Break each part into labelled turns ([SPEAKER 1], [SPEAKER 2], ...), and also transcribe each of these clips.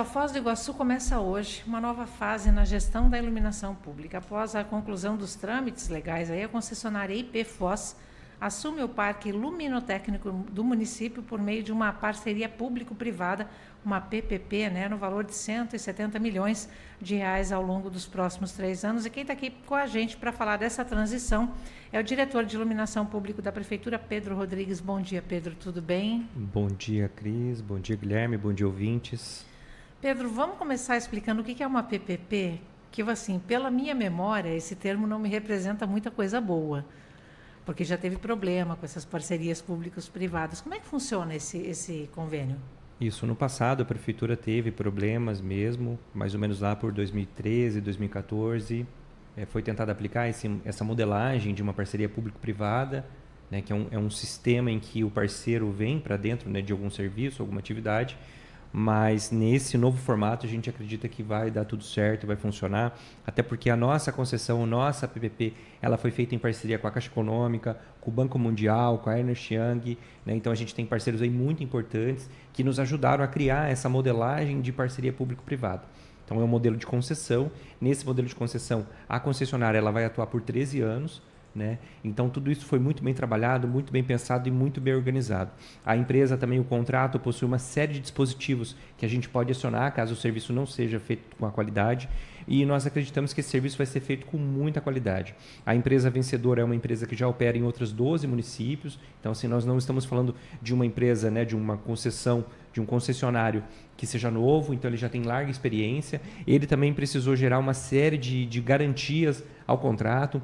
[SPEAKER 1] A Foz do Iguaçu começa hoje uma nova fase na gestão da iluminação pública. Após a conclusão dos trâmites legais, a concessionária IP Foz assume o parque luminotécnico do município por meio de uma parceria público-privada, uma PPP, no valor de 170 milhões de reais ao longo dos próximos 3 anos. E quem está aqui com a gente para falar dessa transição é o diretor de iluminação pública da Prefeitura, Pedro Rodrigues. Bom dia, Pedro, tudo bem?
[SPEAKER 2] Bom dia, Cris. Bom dia, Guilherme. Bom dia, ouvintes.
[SPEAKER 1] Pedro, vamos começar explicando o que é uma PPP? Que, assim, pela minha memória, esse termo não me representa muita coisa boa, porque já teve problema com essas parcerias públicos-privadas. Como é que funciona esse convênio?
[SPEAKER 2] Isso, no passado a Prefeitura teve problemas mesmo, mais ou menos lá por 2013, 2014. Foi tentado aplicar essa modelagem de uma parceria público-privada, que é um sistema em que o parceiro vem para dentro de algum serviço, alguma atividade. Mas nesse novo formato a gente acredita que vai dar tudo certo, vai funcionar, até porque a nossa concessão, a nossa PPP, ela foi feita em parceria com a Caixa Econômica, com o Banco Mundial, com a Ernst Young, então a gente tem parceiros aí muito importantes que nos ajudaram a criar essa modelagem de parceria público-privada. Então é um modelo de concessão. Nesse modelo de concessão, a concessionária ela vai atuar por 13 anos. Então tudo isso foi muito bem trabalhado, muito bem pensado e muito bem organizado. A empresa também, o contrato, possui uma série de dispositivos que a gente pode acionar caso o serviço não seja feito com a qualidade, e nós acreditamos que esse serviço vai ser feito com muita qualidade. A empresa vencedora é uma empresa que já opera em outros 12 municípios, então assim, nós não estamos falando de uma empresa, de uma concessão, de um concessionário que seja novo, então ele já tem larga experiência. Ele também precisou gerar uma série de garantias ao contrato.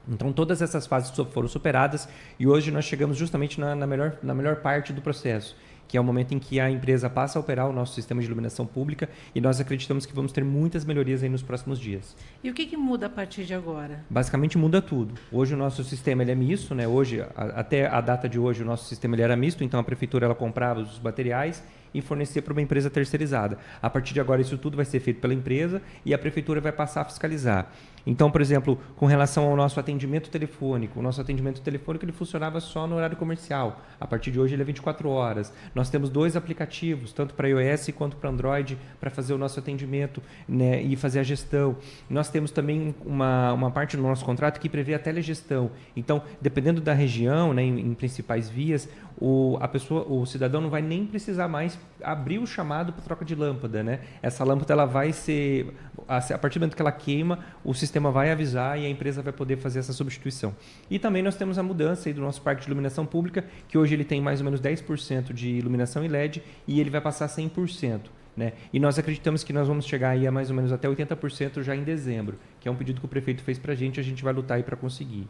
[SPEAKER 2] Então, todas essas fases foram superadas e hoje nós chegamos justamente na melhor parte do processo, que é o momento em que a empresa passa a operar o nosso sistema de iluminação pública, e nós acreditamos que vamos ter muitas melhorias aí nos próximos dias.
[SPEAKER 1] E o que muda a partir de agora?
[SPEAKER 2] Basicamente muda tudo. Hoje o nosso sistema ele é misto, Hoje, até a data de hoje, o nosso sistema ele era misto, então a prefeitura ela comprava os materiais e fornecer para uma empresa terceirizada. A partir de agora, isso tudo vai ser feito pela empresa e a prefeitura vai passar a fiscalizar. Então, por exemplo, com relação ao nosso atendimento telefônico, o nosso atendimento telefônico ele funcionava só no horário comercial. A partir de hoje ele é 24 horas. Nós temos 2 aplicativos, tanto para iOS quanto para Android, para fazer o nosso atendimento e fazer a gestão. Nós temos também uma parte do nosso contrato que prevê a telegestão. Então, dependendo da região, em principais vias, o cidadão não vai nem precisar mais abrir o chamado para troca de lâmpada, Essa lâmpada ela vai ser, a partir do momento que ela queima, o sistema vai avisar e a empresa vai poder fazer essa substituição. E também nós temos a mudança aí do nosso parque de iluminação pública, que hoje ele tem mais ou menos 10% de iluminação em LED e ele vai passar a 100%. E nós acreditamos que nós vamos chegar aí a mais ou menos até 80% já em dezembro, que é um pedido que o prefeito fez para a gente vai lutar aí para conseguir.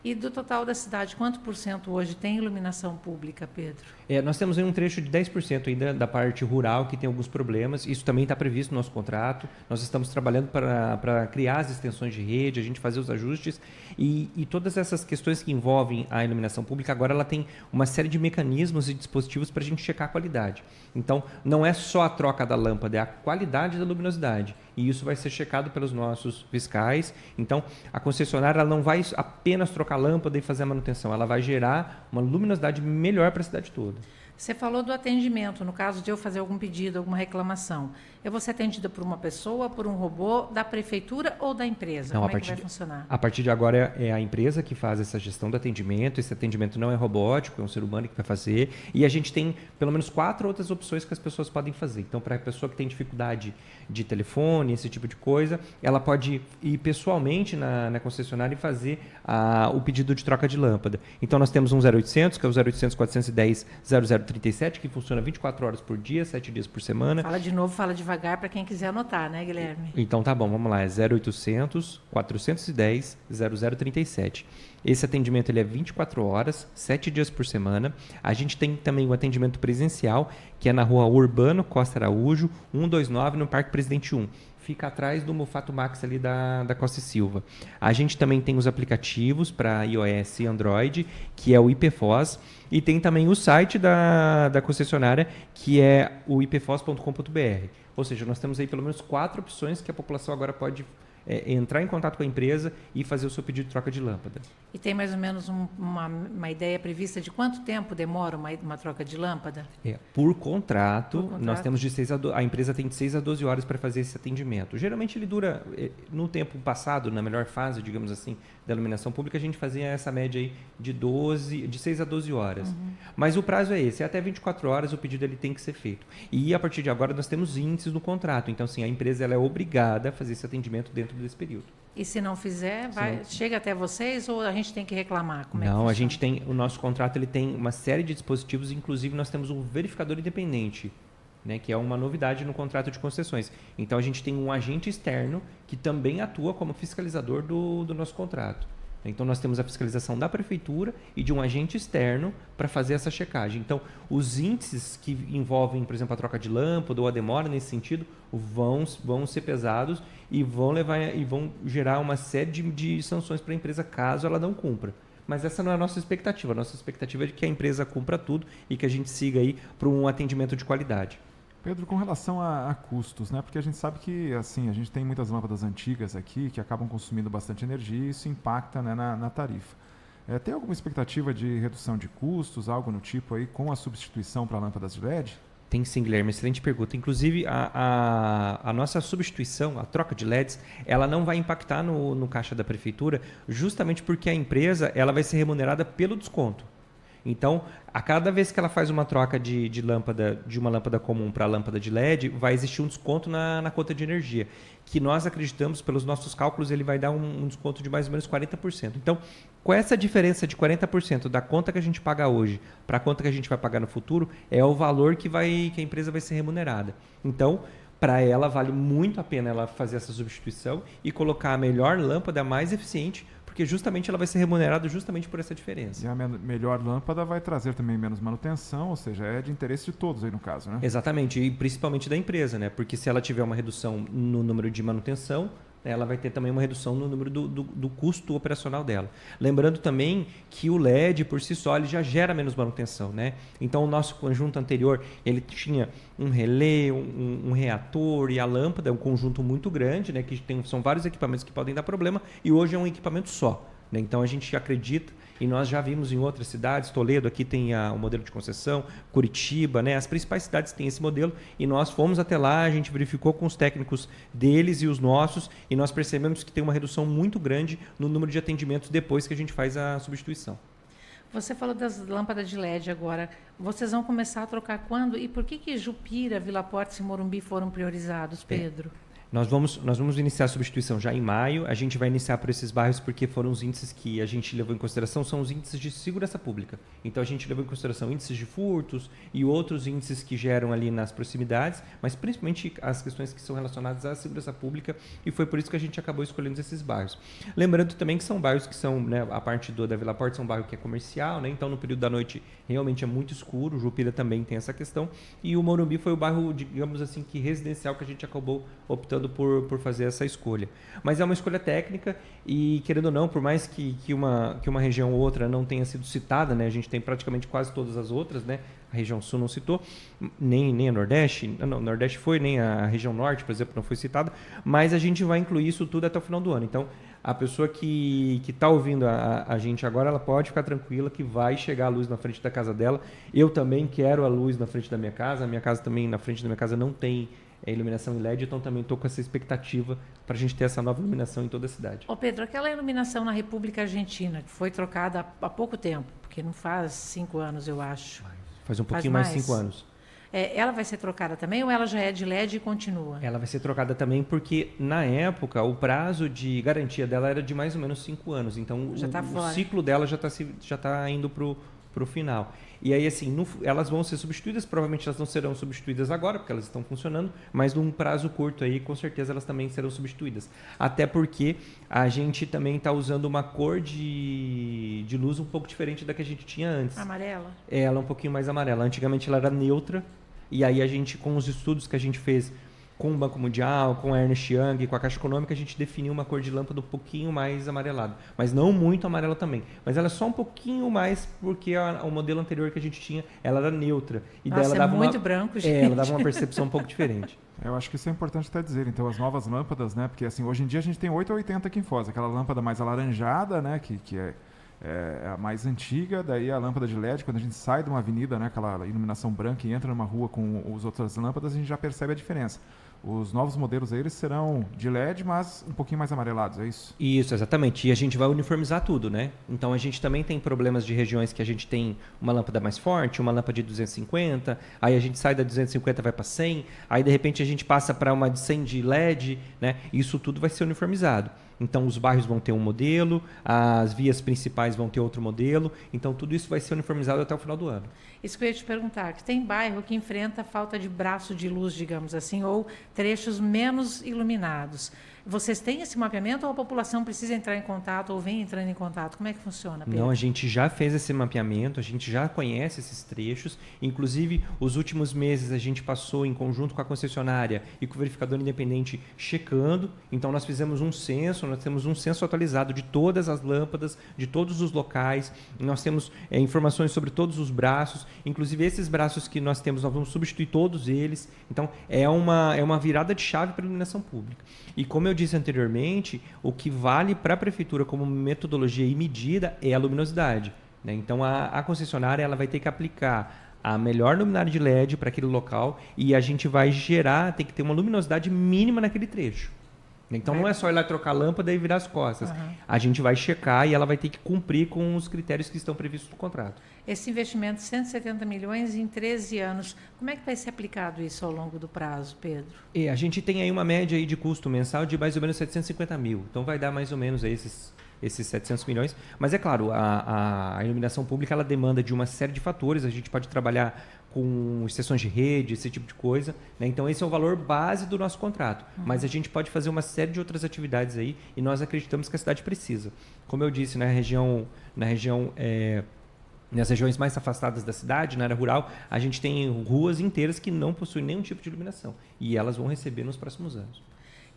[SPEAKER 1] E do total da cidade, quanto por cento hoje tem iluminação pública, Pedro?
[SPEAKER 2] Nós temos aí um trecho de 10% ainda da parte rural que tem alguns problemas. Isso também está previsto no nosso contrato. Nós estamos trabalhando para criar as extensões de rede, a gente fazer os ajustes. E todas essas questões que envolvem a iluminação pública, agora ela tem uma série de mecanismos e dispositivos para a gente checar a qualidade. Então, não é só a troca da lâmpada, é a qualidade da luminosidade. E isso vai ser checado pelos nossos fiscais. Então, a concessionária ela não vai apenas trocar a lâmpada e fazer a manutenção, ela vai gerar uma luminosidade melhor para a cidade toda.
[SPEAKER 1] Você falou do atendimento, no caso de eu fazer algum pedido, alguma reclamação. Eu vou ser atendida por uma pessoa, por um robô, da prefeitura ou da empresa?
[SPEAKER 2] Não,
[SPEAKER 1] como é que vai funcionar?
[SPEAKER 2] A partir de agora é a empresa que faz essa gestão do atendimento. Esse atendimento não é robótico, é um ser humano que vai fazer. E a gente tem pelo menos 4 outras opções que as pessoas podem fazer. Então, para a pessoa que tem dificuldade de telefone, esse tipo de coisa, ela pode ir pessoalmente na concessionária e fazer o pedido de troca de lâmpada. Então, nós temos um 0800, que é o 0800 410 0037, que funciona 24 horas por dia, 7 dias por semana.
[SPEAKER 1] Fala de novo, fala devagar para quem quiser anotar, Guilherme?
[SPEAKER 2] Então tá bom, vamos lá, é 0800 410 0037. Esse atendimento ele é 24 horas, 7 dias por semana. A gente tem também o atendimento presencial, que é na rua Urbano Costa Araújo, 129, no Parque Presidente 1. Fica atrás do Mufato Max ali da Costa e Silva. A gente também tem os aplicativos para iOS e Android, que é o IP Foz, e tem também o site da concessionária, que é o ipfoz.com.br. Ou seja, nós temos aí pelo menos 4 opções que a população agora pode entrar em contato com a empresa e fazer o seu pedido de troca de lâmpada.
[SPEAKER 1] E tem mais ou menos uma ideia prevista de quanto tempo demora uma troca de lâmpada?
[SPEAKER 2] Por contrato, nós temos a empresa tem de 6 a 12 horas para fazer esse atendimento. Geralmente ele dura, no tempo passado, na melhor fase, digamos assim, da iluminação pública, a gente fazia essa média aí de 6 a 12 horas. Mas o prazo é esse, até 24 horas o pedido ele tem que ser feito. E a partir de agora nós temos índices no contrato, então assim, a empresa ela é obrigada a fazer esse atendimento dentro desse período.
[SPEAKER 1] E se não fizer, chega até vocês ou a gente tem que reclamar?
[SPEAKER 2] Não, a gente tem, o nosso contrato ele tem uma série de dispositivos, inclusive nós temos um verificador independente, né, que é uma novidade no contrato de concessões. Então a gente tem um agente externo que também atua como fiscalizador do nosso contrato. Então nós temos a fiscalização da prefeitura e de um agente externo para fazer essa checagem. Então os índices que envolvem, por exemplo, a troca de lâmpada ou a demora nesse sentido vão ser pesados e vão gerar uma série de sanções para a empresa caso ela não cumpra. Mas essa não é a nossa expectativa. A nossa expectativa é de que a empresa cumpra tudo e que a gente siga aí para um atendimento de qualidade.
[SPEAKER 3] Pedro, com relação a custos, né? Porque a gente sabe que assim, a gente tem muitas lâmpadas antigas aqui que acabam consumindo bastante energia e isso impacta, né, na tarifa. Tem alguma expectativa de redução de custos, algo no tipo aí, com a substituição para lâmpadas de LED?
[SPEAKER 2] Tem sim, Guilherme, excelente pergunta. Inclusive, a nossa substituição, a troca de LEDs, ela não vai impactar no caixa da prefeitura, justamente porque a empresa ela vai ser remunerada pelo desconto. Então, a cada vez que ela faz uma troca de lâmpada, de uma lâmpada comum para a lâmpada de LED, vai existir um desconto na conta de energia, que nós acreditamos, pelos nossos cálculos, ele vai dar um desconto de mais ou menos 40%. Então, com essa diferença de 40% da conta que a gente paga hoje para a conta que a gente vai pagar no futuro, é o valor que a empresa vai ser remunerada. Então, para ela, vale muito a pena ela fazer essa substituição e colocar a melhor lâmpada mais eficiente, porque justamente ela vai ser remunerada justamente por essa diferença.
[SPEAKER 3] E a melhor lâmpada vai trazer também menos manutenção, ou seja, é de interesse de todos aí no caso, né?
[SPEAKER 2] Exatamente, e principalmente da empresa, né? Porque se ela tiver uma redução no número de manutenção, ela vai ter também uma redução no número do custo operacional dela. Lembrando também que o LED, por si só, ele já gera menos manutenção, né? Então, o nosso conjunto anterior, ele tinha um relé, um reator e a lâmpada, um conjunto muito grande, né? Que são vários equipamentos que podem dar problema e hoje é um equipamento só, né? Então, a gente acredita, e nós já vimos em outras cidades, Toledo aqui tem o modelo de concessão, Curitiba, né? As principais cidades têm esse modelo e nós fomos até lá, a gente verificou com os técnicos deles e os nossos e nós percebemos que tem uma redução muito grande no número de atendimentos depois que a gente faz a substituição.
[SPEAKER 1] Você falou das lâmpadas de LED agora. Vocês vão começar a trocar quando? E por que Jupira, Vila Portes e Morumbi foram priorizados, Pedro?
[SPEAKER 2] Nós vamos iniciar a substituição já em maio. A gente vai iniciar por esses bairros porque foram os índices que a gente levou em consideração, são os índices de segurança pública. Então, a gente levou em consideração índices de furtos e outros índices que geram ali nas proximidades, mas principalmente as questões que são relacionadas à segurança pública e foi por isso que a gente acabou escolhendo esses bairros. Lembrando também que são bairros que são, né, a parte da Vila Portes é um bairro que é comercial, né, então no período da noite realmente é muito escuro, o Jupira também tem essa questão e o Morumbi foi o bairro, digamos assim, que residencial que a gente acabou optando por fazer essa escolha. Mas é uma escolha técnica e, querendo ou não, por mais que uma região ou outra não tenha sido citada, né, a gente tem praticamente quase todas as outras, né, a região sul não citou, nem a Nordeste, não, Nordeste foi, nem a região Norte, por exemplo, não foi citada, mas a gente vai incluir isso tudo até o final do ano. Então, a pessoa que está ouvindo a gente agora, ela pode ficar tranquila que vai chegar a luz na frente da casa dela. Eu também quero a luz na frente da minha casa. A minha casa também, na frente da minha casa, não tem iluminação em LED, então também estou com essa expectativa para a gente ter essa nova iluminação em toda a cidade.
[SPEAKER 1] Ô Pedro, aquela iluminação na República Argentina, que foi trocada há pouco tempo, porque não faz 5 anos, eu acho.
[SPEAKER 2] Faz um pouquinho mais de 5 anos.
[SPEAKER 1] Ela vai ser trocada também ou ela já é de LED e continua?
[SPEAKER 2] Ela vai ser trocada também porque, na época, o prazo de garantia dela era de mais ou menos 5 anos. Então, o ciclo dela já está indo para o final. E aí, assim, elas vão ser substituídas, provavelmente elas não serão substituídas agora, porque elas estão funcionando, mas num prazo curto aí, com certeza elas também serão substituídas. Até porque a gente também está usando uma cor de luz um pouco diferente da que a gente tinha antes.
[SPEAKER 1] Amarela?
[SPEAKER 2] Ela é um pouquinho mais amarela. Antigamente ela era neutra, e aí a gente, com os estudos que a gente fez com o Banco Mundial, com a Ernst Young, com a Caixa Econômica, a gente definiu uma cor de lâmpada um pouquinho mais amarelada. Mas não muito amarela também. Mas ela é só um pouquinho mais, porque o modelo anterior que a gente tinha, ela era neutra. E
[SPEAKER 1] Nossa,
[SPEAKER 2] dela
[SPEAKER 1] é
[SPEAKER 2] dava
[SPEAKER 1] muito branco, gente.
[SPEAKER 2] ela dava uma percepção um pouco diferente.
[SPEAKER 3] Eu acho que isso é importante até dizer. Então, as novas lâmpadas, né? Porque assim, hoje em dia a gente tem 880 aqui em Foz. Aquela lâmpada mais alaranjada, né? Que é a mais antiga. Daí a lâmpada de LED, quando a gente sai de uma avenida, né? Aquela iluminação branca e entra numa rua com as outras lâmpadas, a gente já percebe a diferença. Os novos modelos aí, eles serão de LED, mas um pouquinho mais amarelados, é isso?
[SPEAKER 2] Isso, exatamente. E a gente vai uniformizar tudo, né? Então a gente também tem problemas de regiões que a gente tem uma lâmpada mais forte, uma lâmpada de 250, aí a gente sai da 250 e vai para 100, aí de repente a gente passa para uma de 100 de LED, né? Isso tudo vai ser uniformizado. Então os bairros vão ter um modelo, as vias principais vão ter outro modelo, então tudo isso vai ser uniformizado até o final do ano.
[SPEAKER 1] Isso que eu ia te perguntar, que tem bairro que enfrenta falta de braço de luz, digamos assim, ou trechos menos iluminados. Vocês têm esse mapeamento ou a população precisa entrar em contato ou vem entrando em contato? Como é que funciona, Pedro?
[SPEAKER 2] Não, a gente já fez esse mapeamento, a gente já conhece esses trechos. Inclusive, os últimos meses a gente passou em conjunto com a concessionária e com o verificador independente checando. Então, nós fizemos um censo, nós temos um censo atualizado de todas as lâmpadas, de todos os locais. Nós temos informações sobre todos os braços. Inclusive, esses braços que nós temos, nós vamos substituir todos eles. Então, é uma virada de chave para a iluminação pública. E como eu disse anteriormente, o que vale para a prefeitura como metodologia e medida é a luminosidade, né? Então a concessionária ela vai ter que aplicar a melhor luminária de LED para aquele local e a gente vai gerar, tem que ter uma luminosidade mínima naquele trecho. Então não é só ir lá trocar a lâmpada e virar as costas. A gente vai checar e ela vai ter que cumprir com os critérios que estão previstos no contrato.
[SPEAKER 1] Esse investimento de 170 milhões em 13 anos, como é que vai ser aplicado isso ao longo do prazo, Pedro?
[SPEAKER 2] A gente tem aí uma média aí de custo mensal de mais ou menos 750 mil. Então vai dar mais ou menos aí esses 700 milhões. Mas é claro, a iluminação pública ela demanda de uma série de fatores. A gente pode trabalhar com estações de rede, esse tipo de coisa, né? Então esse é o valor base do nosso contrato. Mas a gente pode fazer uma série de outras atividades aí e nós acreditamos que a cidade precisa. Como eu disse, nas regiões mais afastadas da cidade, na área rural, a gente tem ruas inteiras que não possuem nenhum tipo de iluminação e elas vão receber nos próximos anos.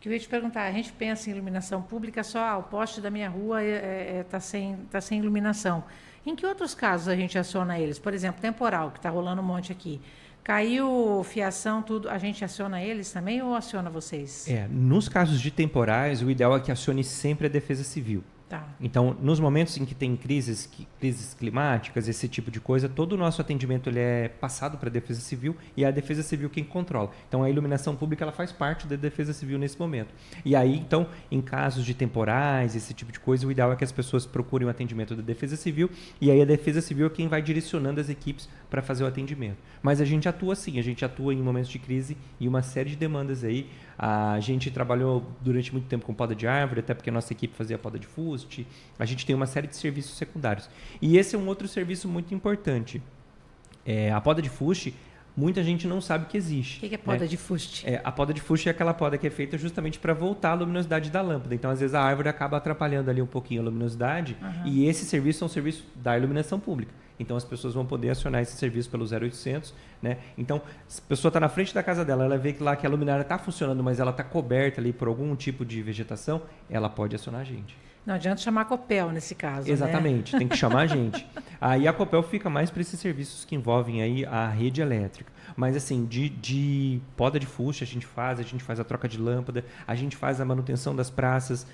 [SPEAKER 1] Que eu ia te perguntar, a gente pensa em iluminação pública só, o poste da minha rua está sem iluminação. Em que outros casos a gente aciona eles? Por exemplo, temporal, que está rolando um monte aqui. Caiu fiação, tudo, a gente aciona eles também ou aciona vocês?
[SPEAKER 2] Nos casos de temporais, o ideal é que acione sempre a Defesa Civil.
[SPEAKER 1] Tá.
[SPEAKER 2] Então, nos momentos em que tem crises climáticas, esse tipo de coisa, todo o nosso atendimento ele é passado para a Defesa Civil e é a Defesa Civil quem controla. Então, a iluminação pública ela faz parte da Defesa Civil nesse momento. E aí, então, em casos de temporais, esse tipo de coisa, o ideal é que as pessoas procurem o atendimento da Defesa Civil e aí a Defesa Civil é quem vai direcionando as equipes para fazer o atendimento. Mas a gente atua sim, a gente atua em momentos de crise e uma série de demandas aí. A gente trabalhou durante muito tempo com poda de árvore, até porque a nossa equipe fazia poda de fuste. A gente tem uma série de serviços secundários. E esse é um outro serviço muito importante. A poda de fuste, muita gente não sabe que existe.
[SPEAKER 1] O que é poda de fuste?
[SPEAKER 2] A poda de fuste é aquela poda que é feita justamente para voltar a luminosidade da lâmpada. Então, às vezes, a árvore acaba atrapalhando ali um pouquinho a luminosidade. E esse serviço é um serviço da iluminação pública. Então, as pessoas vão poder acionar esse serviço pelo 0800, né? Então, se a pessoa está na frente da casa dela, ela vê que lá que a luminária está funcionando, mas ela está coberta ali por algum tipo de vegetação, ela pode acionar a gente.
[SPEAKER 1] Não adianta chamar a Copel nesse caso,
[SPEAKER 2] Exatamente,
[SPEAKER 1] né?
[SPEAKER 2] Tem que chamar a gente. Aí a Copel fica mais para esses serviços que envolvem aí a rede elétrica. Mas assim, de poda de fuste a gente faz a troca de lâmpada, a gente faz a manutenção das praças,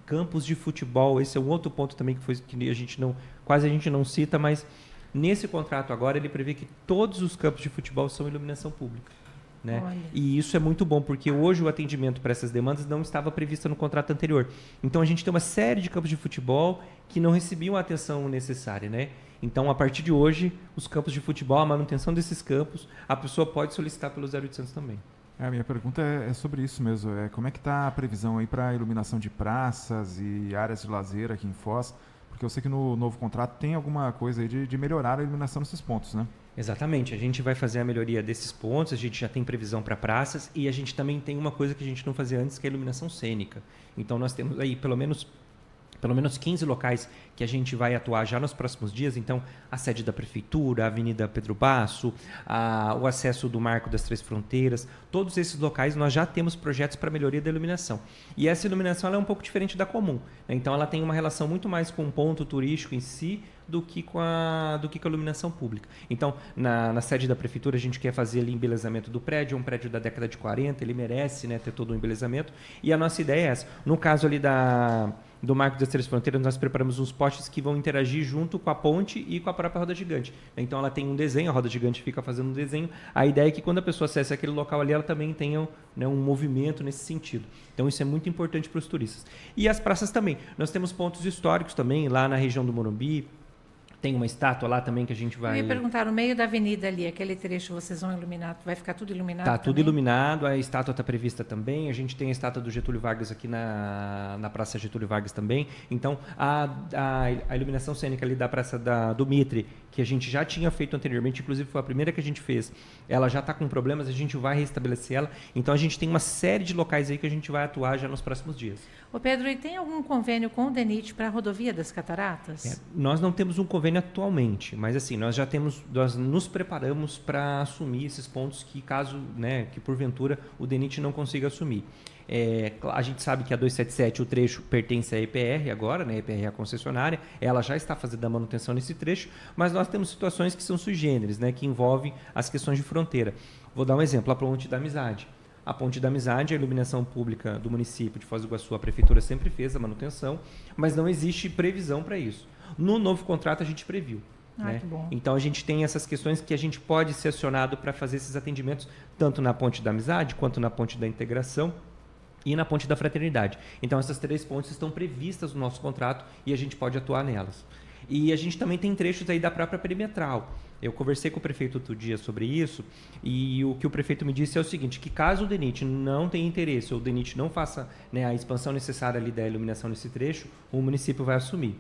[SPEAKER 2] campos de futebol, esse é um outro ponto também que a gente não cita, mas nesse contrato agora ele prevê que todos os campos de futebol são iluminação pública. Né? E isso é muito bom, porque hoje o atendimento para essas demandas não estava previsto no contrato anterior. Então a gente tem uma série de campos de futebol que não recebiam a atenção necessária. Né? Então, a partir de hoje, os campos de futebol, a manutenção desses campos, a pessoa pode solicitar pelo 0800 também.
[SPEAKER 3] A minha pergunta é sobre isso mesmo. Como é que está a previsão aí para a iluminação de praças e áreas de lazer aqui em Foz? Porque eu sei que no novo contrato tem alguma coisa aí de melhorar a iluminação nesses pontos, né?
[SPEAKER 2] Exatamente. A gente vai fazer a melhoria desses pontos, a gente já tem previsão para praças e a gente também tem uma coisa que a gente não fazia antes, que é a iluminação cênica. Então, nós temos aí pelo menos pelo menos 15 locais que a gente vai atuar já nos próximos dias. Então, a sede da Prefeitura, a Avenida Pedro Basso, o acesso do Marco das Três Fronteiras, todos esses locais nós já temos projetos para melhoria da iluminação. E essa iluminação ela é um pouco diferente da comum, né? Então, ela tem uma relação muito mais com o ponto turístico em si do que com a iluminação pública. Então, na sede da Prefeitura, a gente quer fazer ali embelezamento do prédio, é um prédio da década de 40, ele merece, né, ter todo um embelezamento. E a nossa ideia é essa. No caso ali do Marco das Três Fronteiras, nós preparamos uns postes que vão interagir junto com a ponte e com a própria roda gigante. Então, ela tem um desenho, a roda gigante fica fazendo um desenho. A ideia é que quando a pessoa acessa aquele local ali, ela também tenha, né, um movimento nesse sentido. Então, isso é muito importante para os turistas. E as praças também. Nós temos pontos históricos também, lá na região do Morumbi. Tem uma estátua lá também que a gente vai...
[SPEAKER 1] Eu ia perguntar, no meio da avenida ali, aquele trecho vocês vão iluminar, vai ficar tudo iluminado
[SPEAKER 2] Tá
[SPEAKER 1] também?
[SPEAKER 2] tudo iluminado, a estátua está prevista também, a gente tem a estátua do Getúlio Vargas aqui na Praça Getúlio Vargas também. Então, a iluminação cênica ali da Praça do Mitre, que a gente já tinha feito anteriormente, inclusive foi a primeira que a gente fez, ela já está com problemas, a gente vai restabelecer ela. Então, a gente tem uma série de locais aí que a gente vai atuar já nos próximos dias.
[SPEAKER 1] Ô Pedro, e tem algum convênio com o DENIT para a rodovia das Cataratas?
[SPEAKER 2] Nós não temos um convênio atualmente, mas assim, nós nos preparamos para assumir esses pontos que caso, né, que porventura o DENIT não consiga assumir. A gente sabe que a 277, o trecho pertence à EPR agora, né? A EPR é a concessionária, ela já está fazendo a manutenção nesse trecho, mas nós temos situações que são sui generis, né? Que envolvem as questões de fronteira. Vou dar um exemplo, a Ponte da Amizade. A Ponte da Amizade, a iluminação pública do município de Foz do Iguaçu, a prefeitura sempre fez a manutenção, mas não existe previsão para isso. No novo contrato a gente previu. Né?
[SPEAKER 1] Que bom.
[SPEAKER 2] Então a gente tem essas questões que a gente pode ser acionado para fazer esses atendimentos, tanto na Ponte da Amizade, quanto na Ponte da Integração e na Ponte da Fraternidade. Então essas 3 pontes estão previstas no nosso contrato e a gente pode atuar nelas. E a gente também tem trechos aí da própria perimetral. Eu conversei com o prefeito outro dia sobre isso e o que o prefeito me disse é o seguinte, que caso o DENIT não tenha interesse ou o DENIT não faça, né, a expansão necessária ali da iluminação nesse trecho, o município vai assumir.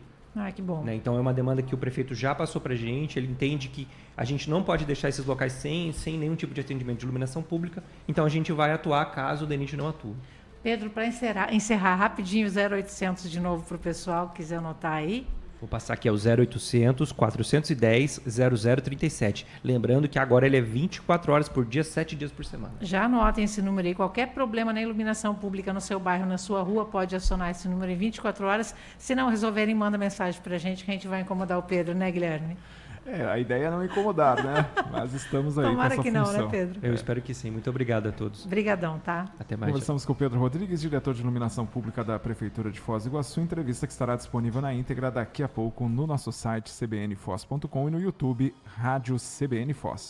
[SPEAKER 1] Que bom.
[SPEAKER 2] Né? Então é uma demanda que o prefeito já passou para a gente, ele entende que a gente não pode deixar esses locais sem nenhum tipo de atendimento de iluminação pública, então a gente vai atuar caso o DENIT não atue.
[SPEAKER 1] Pedro, para encerrar rapidinho o 0800 de novo para o pessoal que quiser anotar aí.
[SPEAKER 2] Vou passar aqui, é o 0800 410 0037. Lembrando que agora ele é 24 horas por dia, 7 dias por semana.
[SPEAKER 1] Já anotem esse número aí. Qualquer problema na iluminação pública no seu bairro, na sua rua, pode acionar esse número em 24 horas. Se não resolverem, manda mensagem para a gente que a gente vai incomodar o Pedro, né, Guilherme?
[SPEAKER 3] A ideia é não incomodar, né? Mas estamos aí
[SPEAKER 1] Tomara
[SPEAKER 3] com essa
[SPEAKER 1] que não,
[SPEAKER 3] função.
[SPEAKER 1] né, Pedro?
[SPEAKER 2] Eu espero que sim. Muito obrigado a todos.
[SPEAKER 1] Obrigadão, tá?
[SPEAKER 2] Até mais.
[SPEAKER 3] Conversamos com o Pedro Rodrigues, diretor de iluminação pública da Prefeitura de Foz do Iguaçu. Entrevista que estará disponível na íntegra daqui a pouco no nosso site cbnfoz.com e no YouTube Rádio CBN Foz.